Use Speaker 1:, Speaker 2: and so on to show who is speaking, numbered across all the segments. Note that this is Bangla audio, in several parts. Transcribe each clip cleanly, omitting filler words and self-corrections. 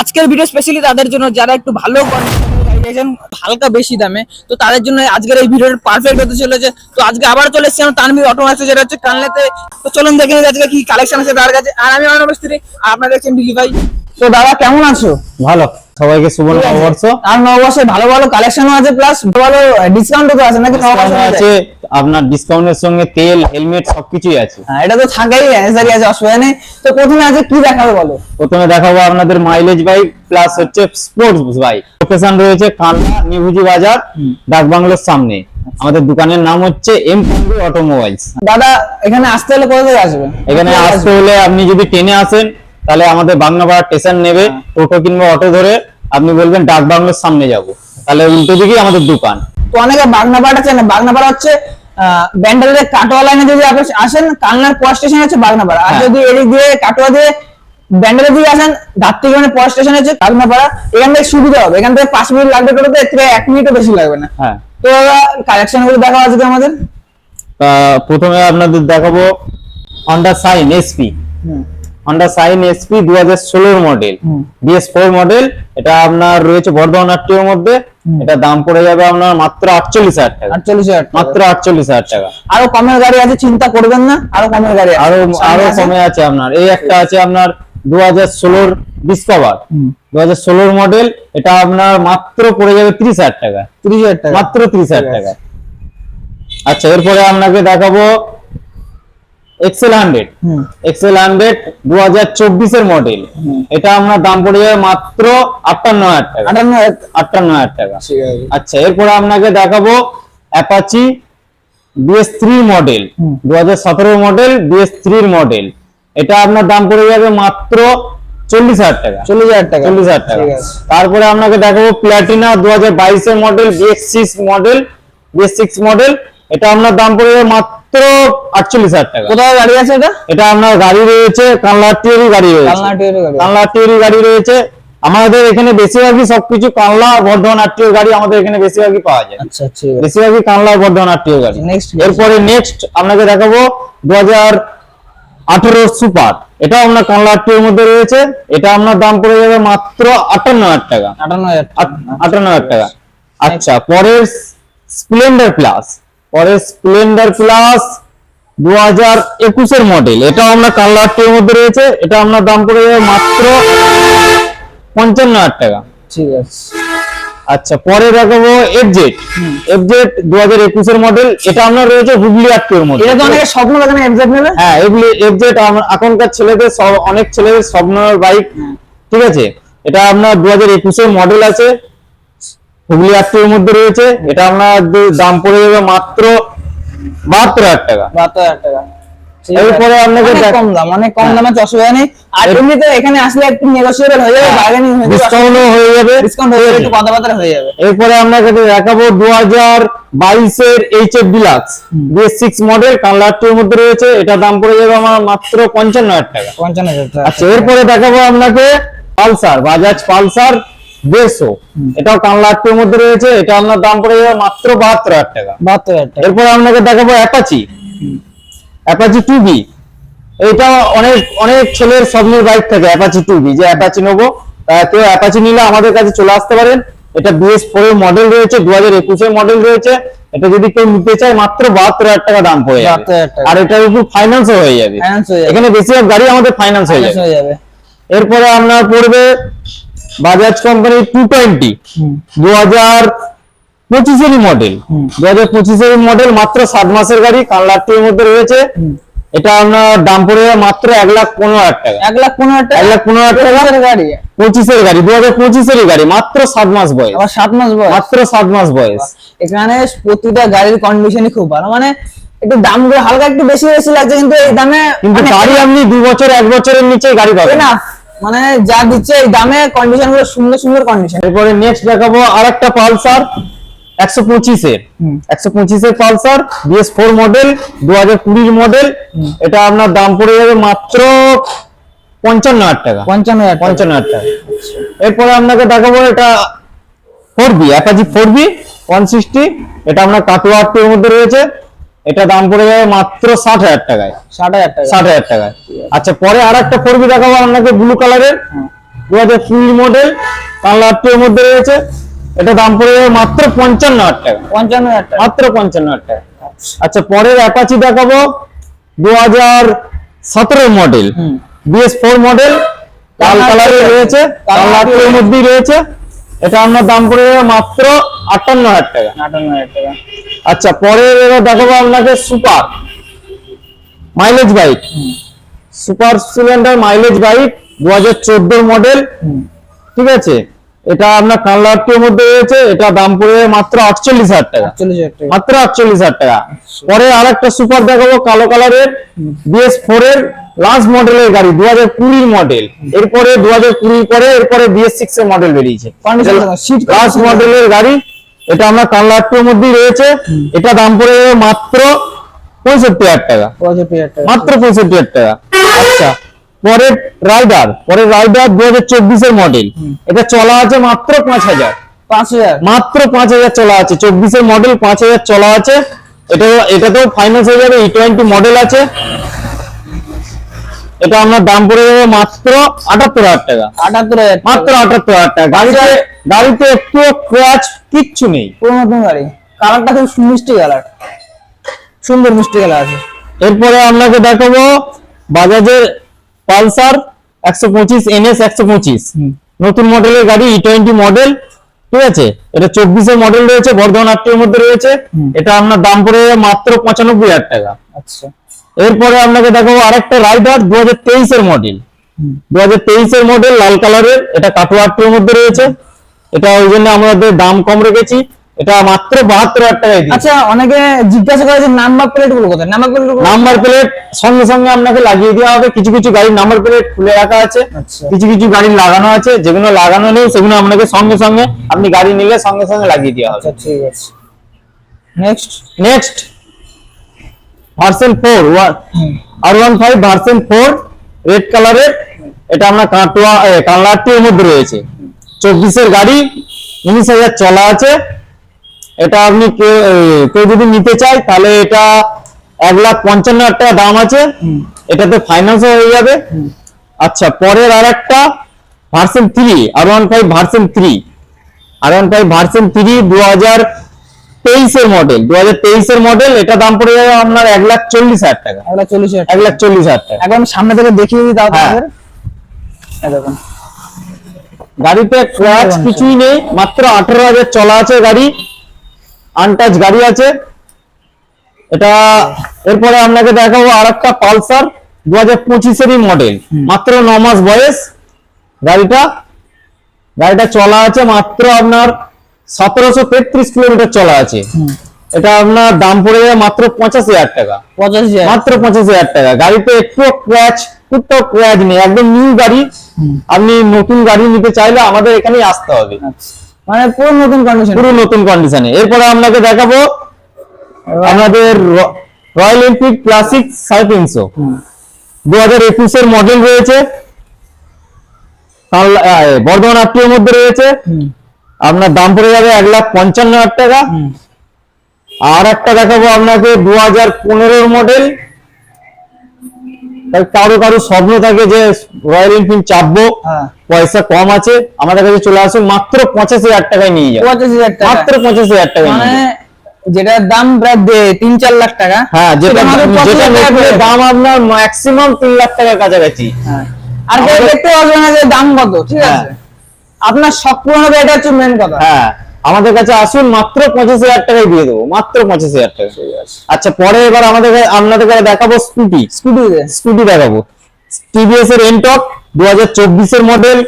Speaker 1: আজকের ভিডিও স্পেশালি তাদের জন্য যারা একটু ভালো হালকা বেশি দামে, তো তাদের জন্য আজকের এই ভিডিওটা পারফেক্ট হতে চলেছে। তো আজকে আবার চলে এসেছি আমরা তানভীর অটোমোবাইলস, যেটা হচ্ছে কানলেতে। তো চলুন দেখে নিই আজকে কি কালেকশন আছে তার কাছে। আর আমি আমার মিস্ত্রি, আপনারা দেখছেন বিলি ভাই। তো দাদা কেমন আছো?
Speaker 2: ভালো, সবাইকে শুভ নববর্ষ।
Speaker 1: আর নববর্ষে ভালো ভালো কালেকশনও আছে, প্লাস ভালো ডিসকাউন্টও তো আছে নাকি?
Speaker 2: আছে আপনার ডিসকাউন্টের সঙ্গে তেল, হেলমেট সবকিছুই আছে।
Speaker 1: হ্যাঁ, এটা তো থাকেই, নেসেসারি আছে, অসুবিধা নেই। তো প্রথমে আছে কি দেখাবে বলো?
Speaker 2: প্রথমে দেখাবো আপনাদের মাইলেজ বাইক প্লাস হচ্ছে স্পোর্টস বাইক। লোকেশন রয়েছে কানলা নিভুজি বাজার, ডাকবাংলোর সামনে। আমাদের দোকানের নাম হচ্ছে এম তানভীর অটোমোবাইলস।
Speaker 1: দাদা এখানে আসতে হলে কোথা থেকে আসবে?
Speaker 2: এখানে আসতে হলে আপনি যদি ট্রেনে আসেন তাহলে আমাদের বাগনাপাড়া স্টেশন নেবে, টোটো কিংবা অটো ধরে আপনি বলবেন ডাকবাংলোর সামনে যাব, তাহলে উল্টো দিকেই আমাদের দোকান।
Speaker 1: তো অনেকে বাগনাপাড়া চেনে, বাগনাপাড়া হচ্ছে ব্যান্ডেলের কাটোয়া লাইনে যদি আপনি আসেন, কালনার পর স্টেশন হচ্ছে বাগনাপাড়া। আর যদি এদিক দিয়ে কাটোয়া দিয়ে ব্যান্ডেলের দিকে আসেন, ধাত্রীগণের পর স্টেশন হচ্ছে বাগনাপাড়া। এখান থেকে সুবিধা হবে, এখান থেকে 5 মিনিট লাগবে টোটোতে, এর থেকে 1 মিনিটও বেশি লাগবে না।
Speaker 2: হ্যাঁ,
Speaker 1: তো কালেকশন গুলো দেখা আজকে আমাদের।
Speaker 2: প্রথমে আপনাদের দেখাবো Honda shine SP. Honda shine SP 2016 model, BS4 model. এটা আপনার রয়েছে বর্ধমান আরটিওর মধ্যে। এটা দাম পড়ে যাবে আপনার মাত্র 48,000 টাকা।
Speaker 1: 48,000
Speaker 2: মাত্র 48,000 টাকা।
Speaker 1: আরো কমের গাড়ি আছে, চিন্তা করবেন না, আরো কমের গাড়ি আছে।
Speaker 2: আরো কমে আছে আপনার। এই একটা আছে আপনার 2016 ডিসকভার, 2016 মডেল। এটা আপনার মাত্র পড়ে যাবে 30,000 টাকা।
Speaker 1: 30,000 টাকা,
Speaker 2: মাত্র 30,000 টাকা। আচ্ছা, এরপরে আপনাকে দেখাবো এক্সেল 100। এক্সেল 100 2024 এর মডেল। এটা আপনার দাম পড়ে যাবে মাত্র 58,000 টাকা। 58,000 টাকা। আচ্ছা, এরপরে আপনাকে দেখাবো Apache BS3 model, 2017 model, BS3 model. এটা আপনার দাম পড়ে যাবে মাত্র 40,000 টাকা।
Speaker 1: 40,000 টাকা।
Speaker 2: 40,000 টাকা। তারপরে আপনাকে দেখাবো প্লাটিনা 2022 এর model, BS6 model, BS6 model. এটা আপনার দাম পড়ে যাবে মাত্র 48,000 টাকা।
Speaker 1: কোথায় গাড়ি আছে এটা?
Speaker 2: এটা আপনার গাড়ি রয়েছে কানলাটিওরি গাড়ি রয়েছে। কানলাটিওরি গাড়ি রয়েছে। আমাদের এখানে বেশিরভাগই সবকিছু কানলা বর্ধমান আরটিও গাড়ি আমাদের এখানে বেশিরভাগই পাওয়া যায়।
Speaker 1: আচ্ছা, ঠিক আছে।
Speaker 2: বেশিরভাগই কানলা বর্ধমান আরটিও গাড়ি। এরপরে নেক্সট আপনাকে দেখাবো 2018 সুপার। এটা আপনার কানলা আরটিওর মধ্যে রয়েছে। এটা আপনার দাম পড়ে যাবে মাত্র 58,000 টাকা। 58,000 টাকা। আচ্ছা, পরের স্প্লেন্ডার প্লাস। 2021 এর মডেল। এটা আমরা কানলা আরটিওর মধ্যে রয়েছে। এটা আপনার দাম পড়ে যাবে মাত্র 55,000 টাকা।
Speaker 1: ঠিক আছে।
Speaker 2: আচ্ছা, পরে দেখাবো FZ 2021 এর মডেল। এটা আপনার রয়েছে হুগলি আরটিওর মধ্যে।
Speaker 1: এটা তো অনেকে স্বপ্ন দেখে না FZ নেবে।
Speaker 2: হ্যাঁ, FZ এখনকার ছেলেদের অনেক ছেলেদের স্বপ্নের বাইক। ঠিক আছে, এটা আপনার 2021 এর মডেল আছে, হুগলি আরটিওর মধ্যে রয়েছে। এটা আপনার দাম পড়ে যাবে মাত্র 72,000 টাকা।
Speaker 1: 72,000 টাকা।
Speaker 2: এরপরে আপনাকে
Speaker 1: কম দাম, অনেক কম দামে, অসুবিধা নেই। আর এমনিতে এখানে আসলে একটু নেগোশিয়েবল হয়ে যাবে, বার্গেনিং হয়ে যাবে,
Speaker 2: ডিসকাউন্টও হয়ে যাবে,
Speaker 1: ডিসকাউন্ট হয়ে যাবে, একটু কথাবার্তা হয়ে যাবে।
Speaker 2: এরপরে আপনাকে দেখাবো 2022 এর HF ডিলাক্স BS6 মডেল, কানলা আরটিওর মধ্যে রয়েছে। এটা দাম পড়ে যাবে আমার মাত্র 55,000 টাকা।
Speaker 1: 55,000 টাকা।
Speaker 2: আচ্ছা, এরপরে দেখাবো আপনাকে পালসার, বাজাজ পালসার 150। এটাও কানলা আরটিওর মধ্যে রয়েছে। এটা আপনার দাম পড়ে যাবে মাত্র 72,000 টাকা।
Speaker 1: 72,000 টাকা।
Speaker 2: এরপরে আপনাকে দেখাবো অ্যাপাচি 2B। এটা অনেক ছেলের স্বপ্নের বাইক থাকে, অ্যাপাচি 2B, যে অ্যাপাচি নেবো। কেউ অ্যাপাচি নিলে আমাদের কাছে চলে আসতে পারেন। এটা BS4 এর মডেল রয়েছে, 2021 এর মডেল রয়েছে। এটা যদি কেউ নিতে চায় মাত্র 72,000 টাকা দাম পড়ে যাবে। আর এটার উপর ফাইন্যান্সও হয়ে যাবে। এখানে বেশিরভাগ গাড়ি আমাদের ফাইন্যান্স হয়ে যাবে। এরপরে আপনার পড়বে বাজাজ কোম্পানির 220 2025 এর মডেল। 2025 এর মডেল, মাত্র 7 মাসের গাড়ি, কানলা আরটিওর মধ্যে রয়েছে। এটা আপনার দাম পড়ে যাবে মাত্র 1,15,000 টাকা।
Speaker 1: 1,15,000 টাকা।
Speaker 2: 1,15,000 টাকা গাড়ি, 25 এর গাড়ি, 2025 এর গাড়ি, মাত্র 7 মাস বয়স।
Speaker 1: আবার 7 মাস বয়স,
Speaker 2: মাত্র 7 মাস বয়স।
Speaker 1: এখানে প্রতিটা গাড়ির কন্ডিশনই খুব ভালো, মানে একটু দামগুলো হালকা একটু বেশি লাগছে, কিন্তু এই দামে
Speaker 2: কিন্তু গাড়ি আপনি 2 বছর 1 বছরের নিচে গাড়ি পাবেন না,
Speaker 1: মানে যা দিচ্ছে এই দামে, কন্ডিশন গুলো সুন্দর সুন্দর কন্ডিশন।
Speaker 2: এরপরে নেক্সট দেখাবো আরেকটা পালসার 125 এর পালসার BS4 মডেল, 2020 মডেল। এটা আপনার দাম পড়ে যাবে মাত্র 55,000 টাকা। 55,000 টাকা। এরপরে আপনাকে দেখাবো এটা 4B, অ্যাপাচি 4B 160। এটা আপনার কাটোয়া আরটিওর মধ্যে রয়েছে। এটা দাম পড়ে যাবে মাত্র 60,000 টাকায়।
Speaker 1: 60,000 টাকা।
Speaker 2: 60,000 টাকায়। আচ্ছা, পরে আরেকটা 4B দেখাবো আপনাকে ব্লু কালারের। 2020 মডেল কালার টু এর মধ্যে রয়েছে, এটা দাম পড়ে যাবে মাত্র 55,000 টাকা।
Speaker 1: 55,000 টাকা।
Speaker 2: মাত্র 55,000 টাকা। আচ্ছা পরের অ্যাপাচি দেখাবো 2017 মডেল, BS4 মডেল, লাল কালারে রয়েছে, কালার টু এর মধ্যেই রয়েছে, এটা আপনার দাম পড়ে যাবে মাত্র 58,000 টাকা।
Speaker 1: 58,000 টাকা।
Speaker 2: আচ্ছা পরে এবার দেখাবো আপনাকে super mileage bike, super cylinder mileage bike 2014 model, ঠিক আছে, এটা আপনার কালার টু এর মধ্যে রয়েছে, এটা দাম পড়ে মাত্র 48,000 টাকা।
Speaker 1: 48,000 টাকা।
Speaker 2: মাত্র 48,000 টাকা। পরে আরেকটা সুপার দেখাবো কালো কালারের, BS4 এর লাস্ট মডেলের গাড়ি, 2020 মডেল, এরপরে 2020 পরে এরপরে BS6 এর মডেল বেরিয়েছে, লাস্ট মডেলের গাড়ি, এটা আমরা কালার টু এর মধ্যেই রয়েছে, এটা দাম পড়ে যাবে মাত্র 65,000 টাকা।
Speaker 1: 65,000 টাকা।
Speaker 2: মাত্র 65,000 টাকা। আচ্ছা পরের রাইডার 2024 এর মডেল, এটা চলা আছে মাত্র 5,000,
Speaker 1: 5,000।
Speaker 2: মাত্র 5,000 চলা আছে, 24 এর মডেল, 5,000 চলা আছে, এটাতেও ফাইন্যান্স হয়ে যাবে, E20 মডেল আছে, এটা আপনার দাম পড়ে যাবে মাত্র 78,000 টাকা।
Speaker 1: 78,000
Speaker 2: মাত্র 78,000 টাকা। গাড়িতে একটু ক্র্যাচ কিচ্ছু নেই,
Speaker 1: পুরো নতুন গাড়ি, কালারটা খুব মিষ্টি কালার, সুন্দর মিষ্টি কালার আছে।
Speaker 2: এরপরে আপনাকে দেখাবো বাজাজের পালসার 125 NS 125, নতুন মডেলের গাড়ি, E20 মডেল, ঠিক আছে, এটা 24 এর মডেল রয়েছে, বর্ধমান আটটির মধ্যে রয়েছে, এটা আপনার দাম পড়ে যাবে মাত্র 95,000 টাকা।
Speaker 1: আচ্ছা
Speaker 2: এরপরে আপনাকে দেখাবো আরেকটা রাইডার 2023 এর মডেল, 2023 এর মডেল, লাল কালারের, এটা কাটোয়া আটটির মধ্যে রয়েছে, এটা ওই জন্য আমাদের দাম কম রেখেছি, এটা মাত্র 72,000 টাকায় দিই।
Speaker 1: আচ্ছা অনেকে জিজ্ঞাসা করে যে নাম্বার প্লেট গুলো কোথায়, নাম্বার প্লেট গুলো
Speaker 2: নাম্বার প্লেট সঙ্গে সঙ্গে আপনাকে লাগিয়ে দেওয়া হবে, কিছু কিছু গাড়ির নাম্বার প্লেট খুলে রাখা আছে,
Speaker 1: আচ্ছা।
Speaker 2: কিছু কিছু গাড়ির লাগানো আছে, যেগুলো লাগানো নেই সেগুলো আপনাকে সঙ্গে সঙ্গে আপনি গাড়ি নিলে সঙ্গে সঙ্গে লাগিয়ে দেওয়া হবে।
Speaker 1: আচ্ছা ঠিক আছে।
Speaker 2: Next version 4 R15 version 4 red কালারের, এটা আপনার কাটোয়া কালারটির মধ্যে রয়েছে, 24 এর গাড়ি, 19,000 চলা আছে, এটা আপনি কেউ যদি নিতে চায় তাহলে এটা 1,55,000 টাকা দাম আছে, এটাতে ফাইন্যান্স হয়ে যাবে। আচ্ছা পরের আরেকটা version 3 R15 version 3, R15 version 3 2023 এর মডেল, 2023 এর মডেল, এটা দাম পড়ে যাবে আপনার 1,40,000 টাকা।
Speaker 1: 1,40,000 টাকা।
Speaker 2: 1,40,000 টাকা।
Speaker 1: একদম সামনে থেকে দেখিয়ে দিই দাও
Speaker 2: হ্যাঁ।
Speaker 1: তোমাদের, এই দেখুন
Speaker 2: গাড়িতে ক্র্যাচ কিছুই নেই, মাত্র 18,000 চলা আছে গাড়ি, আনটাচ গাড়ি আছে এটা। এরপরে আপনাকে দেখাবো আরেকটা পালসার 2025 এরই মডেল, মাত্র 9 মাস বয়স গাড়িটা চলা আছে মাত্র আপনার 1733 কিলোমিটার চলা আছে, এটা আপনার দাম পড়ে যাবে মাত্র 85,000 টাকা।
Speaker 1: 85,000
Speaker 2: মাত্র 85,000 টাকা। গাড়িতে একটু ক্র্যাচ নেই, একদম নিউ গাড়ি, আপনি নতুন গাড়ি নিতে চাইলে আমাদের এখানেই আসতে হবে,
Speaker 1: মানে পুরো নতুন কন্ডিশন,
Speaker 2: পুরো নতুন কন্ডিশনে। এরপরে আপনাকে দেখাবো আমাদের রয়্যাল এনফিল্ড ক্লাসিক 350, 2021 এর মডেল রয়েছে, বর্ধমান আটটির মধ্যে রয়েছে, আপনার দাম পড়ে যাবে 1,55,000 টাকা। আর একটা দেখাবো আপনাকে 2015 মডেল, কারো স্বপ্ন থাকে যে রয়্যাল এনফিল্ড চাপবো, পয়সা কম আছে, আমাদের কাছে চলে আসুন, মাত্র 85,000 টাকায় নিয়ে যাও।
Speaker 1: 85,000 টাকা,
Speaker 2: মাত্র 85,000 টাকায় নিয়ে
Speaker 1: মানে
Speaker 2: যাও।
Speaker 1: যেটার দাম প্রায় 3-4 লাখ টাকা,
Speaker 2: হ্যাঁ, যেটা নতুনের দাম আপনার ম্যাক্সিমাম 3 লাখ টাকার কাছাকাছি।
Speaker 1: আর কেউ দেখতে পারবে না যে দাম কত, ঠিক আছে, আপনার শখ পূরণ হবে, এটা হচ্ছে মেন কথা।
Speaker 2: হ্যাঁ, আমাদের কাছে আসুন, মাত্র 85,000 টাকায় দিয়ে দেবো, মাত্র 85,000 টাকা। আচ্ছা পরে এবার আপনাদের কাছে দেখাবো স্কুটি দেখাবো, টিভিএস এর এনটক 2024 এর মডেল,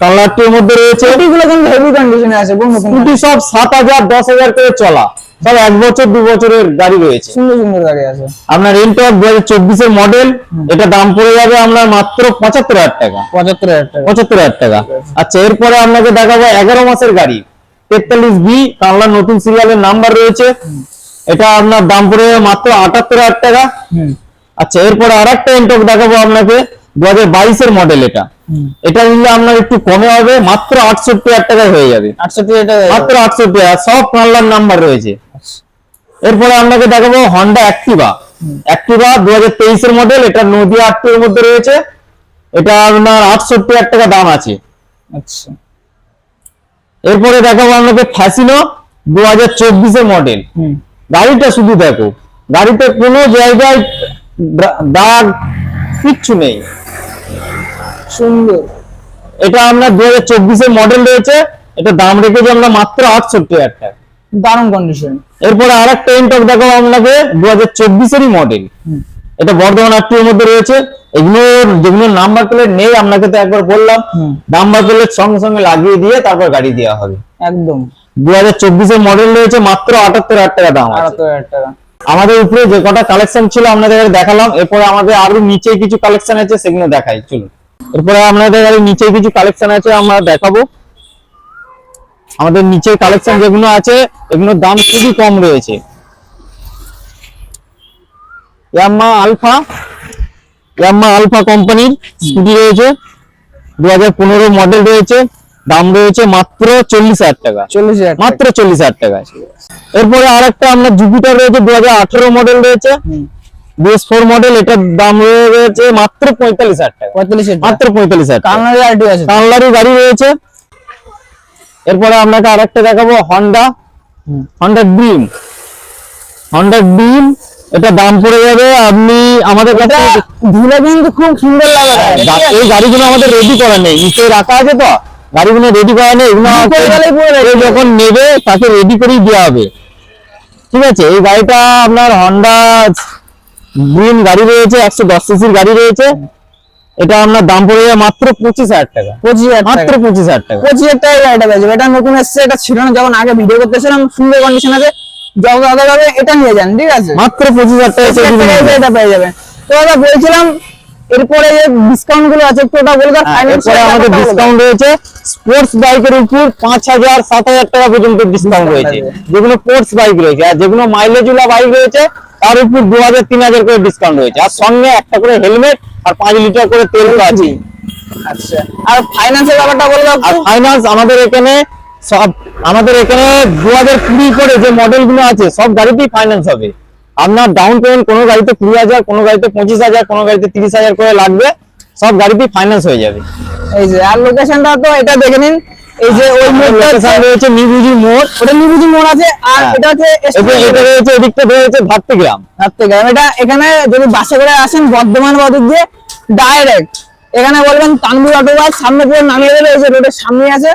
Speaker 2: কালারটির মধ্যে রয়েছে,
Speaker 1: স্কুটিগুলো কিন্তু হেভি কন্ডিশনে আছে,
Speaker 2: স্কুটি সব 7,000 10,000 করে চলা, সব 1 বছর 2 বছরের গাড়ি রয়েছে,
Speaker 1: সুন্দর সুন্দর গাড়ি আছে।
Speaker 2: আপনার এনটক 2024 এর মডেল, এটা দাম পড়ে যাবে আপনার মাত্র 75,000 টাকা।
Speaker 1: 75,000 টাকা।
Speaker 2: 75,000 টাকা। আচ্ছা এরপরে আপনাকে দেখাবো 11 মাসের গাড়ি 43B, কানলার নতুন সিরিয়ালের নাম্বার রয়েছে, এটা আপনার দাম পড়ে যাবে মাত্র 78,000 টাকা। আচ্ছা এরপরে আরেকটা এনটক দেখাবো আপনাকে 2022 এর মডেল, এটা নিলে আপনার একটু কমে হবে, মাত্র 68,000 টাকায় হয়ে যাবে।
Speaker 1: 68,000 টাকা,
Speaker 2: মাত্র 68,000, সব কানলার নাম্বার রয়েছে। এরপরে আপনাকে দেখাবো হন্ডা অ্যাক্টিভা 2023 এর মডেল, এটা নদিয়া 8 এর মধ্যে রয়েছে, এটা আপনার 68,000 টাকা দাম আছে।
Speaker 1: আচ্ছা,
Speaker 2: এরপরে দেখাবো আপনাকে ফ্যাসিনো 2024 মডেল।
Speaker 1: হুম,
Speaker 2: গাড়িটা শুধু দেখো, গাড়িতে কোনো জায়গায় দাগ কিচ্ছু নেই,
Speaker 1: সুন্দর।
Speaker 2: এটা আমরা 2024 মডেল রয়েছে, এটা দাম রেখেছি আমরা মাত্র 68,000 টাকা।
Speaker 1: দারুণ কন্ডিশন।
Speaker 2: এরপরে আরেকটা এনটক দেখাবো আপনাকে 2024 মডেল, এটা বর্ধমান আটটির মধ্যে রয়েছে। এগুলোর যেগুলো নাম্বার প্লেট নেই, আপনাকে তো একবার বললাম নাম্বার প্লেট সঙ্গে সঙ্গে লাগিয়ে দিয়ে তারপর গাড়ি দেওয়া হবে।
Speaker 1: একদম
Speaker 2: 2024 মডেল রয়েছে, মাত্র 78,000 টাকা দাম আছে।
Speaker 1: 78,000 টাকা।
Speaker 2: আমাদের উপরে যে কটা কালেকশন ছিল আপনাদের দেখালাম, এরপরে আমাদের আরো নিচে কিছু কালেকশন আছে, সেগুলো দেখাই চলুন। এরপরে আপনাদের আরো নিচে কিছু কালেকশন আছে আমরা দেখাবো। আমাদের নিচে কালেকশন যেগুলো আছে এগুলোর দাম খুবই কম রয়েছে। ইয়ামাহা আলফা কোম্পানির স্কুটি রয়েছে, 2015 মডেল রয়েছে, দাম রয়েছে মাত্র 40,000 টাকা।
Speaker 1: 40,000
Speaker 2: মাত্র 40,000 টাকা। এরপরে আরেকটা আমরা জুপিটার রয়েছে, 2018 মডেল রয়েছে, BS4 মডেল, এটার দাম রয়েছে মাত্র 45,000 টাকা।
Speaker 1: 45,000
Speaker 2: মাত্র 45,000 টাকা।
Speaker 1: কালনারি আইডি আছে,
Speaker 2: কানলারি গাড়ি রয়েছে। এরপরে আপনাকে আরেকটা দেখাবো হন্ডা ড্রিম, এটা দাম পড়ে যাবে আপনি আমাদের কাছে
Speaker 1: ধুলে কিন্তু খুব সুন্দর লাগে।
Speaker 2: এই গাড়িগুলো আমাদের রেডি করা নেই, নিচে রাখা আছে তো, গাড়িগুলো রেডি করা নেই, এগুলো কেউ যখন নেবে তাকে রেডি করেই দেওয়া হবে, ঠিক আছে। এই গাড়িটা আপনার হন্ডা ড্রিম গাড়ি রয়েছে, 110 সিসির গাড়ি রয়েছে, এটা আপনার দাম পড়ে যাবে মাত্র 25,000 টাকা।
Speaker 1: 25,000
Speaker 2: মাত্র 25,000 টাকা।
Speaker 1: 25,000 টাকায় গাড়িটা পেয়ে যাবে। এটা নতুন এসছে, এটা ছিল না যখন আগে ভিডিও করতেছিলাম। সুন্দর কন্ডিশন আছে, যত দাদা যাবে এটা নিয়ে যান, ঠিক আছে।
Speaker 2: মাত্র 25,000 টাকা
Speaker 1: এটা পেয়ে যাবে। তো দাদা বলছিলাম এরপরে যে ডিসকাউন্ট গুলো আছে একটু ওটা বলে দাও।
Speaker 2: এরপরে আমাদের ডিসকাউন্ট রয়েছে স্পোর্টস বাইকের উপর 5,000 7,000 টাকা পর্যন্ত ডিসকাউন্ট রয়েছে, যেগুলো স্পোর্টস বাইক রয়েছে। আর যেগুলো মাইলেজ ওলা বাইক রয়েছে তার উপর 2,000 3,000 করে ডিসকাউন্ট রয়েছে। আর সঙ্গে একটা করে হেলমেট আর 5 লিটার করে তেল তো আছে।
Speaker 1: আচ্ছা, আর ফাইন্যান্সের ব্যাপারটা বলে দাও।
Speaker 2: আর ফাইন্যান্স আমাদের এখানে 2020 করে যে মডেল গুলো আছে সব গাড়িতেই ফাইন্যান্স হবে। আপনার ডাউন পেমেন্ট কোনো গাড়িতে 20,000, কোনো গাড়িতে 25,000, কোনো গাড়িতে 30,000 করে লাগবে, সব গাড়িতেই ফাইন্যান্স হয়ে যাবে।
Speaker 1: এই যে আর লোকেশনটা তো এটা দেখে নিন, এই যে ওই মোড়টা
Speaker 2: রয়েছে নিবুজি মোড়,
Speaker 1: ওটা নিবুজি মোড় আছে। আর এটা হচ্ছে
Speaker 2: এটা রয়েছে এদিকটা রয়েছে ভাতৃগ্রাম।
Speaker 1: এটা এখানে যদি বাসে করে আসেন বর্ধমান বাজার দিয়ে ডাইরেক্ট এখানে বলবেন তানভীর অটো বাস, সামনে পুরো নামিয়ে দেবে, এই যে রোডের সামনে আছে।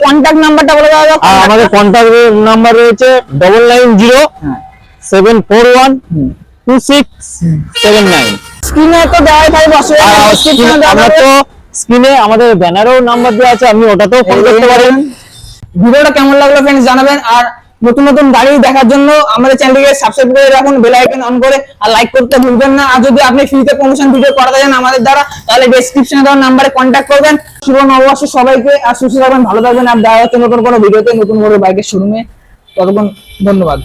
Speaker 1: কন্টাক্ট নাম্বারটা বলে দেওয়া যাবে।
Speaker 2: আর আমাদের কন্টাক্ট নাম্বার রয়েছে 9907412679।
Speaker 1: স্ক্রিনে তো দেওয়াই থাকবে,
Speaker 2: আমরা তো স্ক্রিনে আমাদের ব্যানারেও নাম্বার দেওয়া আছে, আপনি ওটাতেও ফোন করতে পারেন।
Speaker 1: ভিডিওটা কেমন লাগলো ফ্রেন্ডস জানাবেন। আর নতুন নতুন গাড়ি দেখার জন্য আমাদের চ্যানেলটিকে সাবস্ক্রাইব করে রাখুন, বেল আইকন অন করে, আর লাইক করতে ভুলবেন না। আর যদি আপনি ফ্রিতে প্রমোশন ভিডিও করাতে চান আমাদের দ্বারা, তাহলে ডেসক্রিপশনে দেওয়া নম্বরে কন্ট্যাক্ট করবেন। শুভ নববর্ষ সবাইকে, আর সুস্থ থাকবেন, ভালো থাকবেন। আর দেখা হচ্ছে নতুন কোনো ভিডিওতে, নতুন কোনো বাইকের শোরুমে। ততক্ষণ ধন্যবাদ।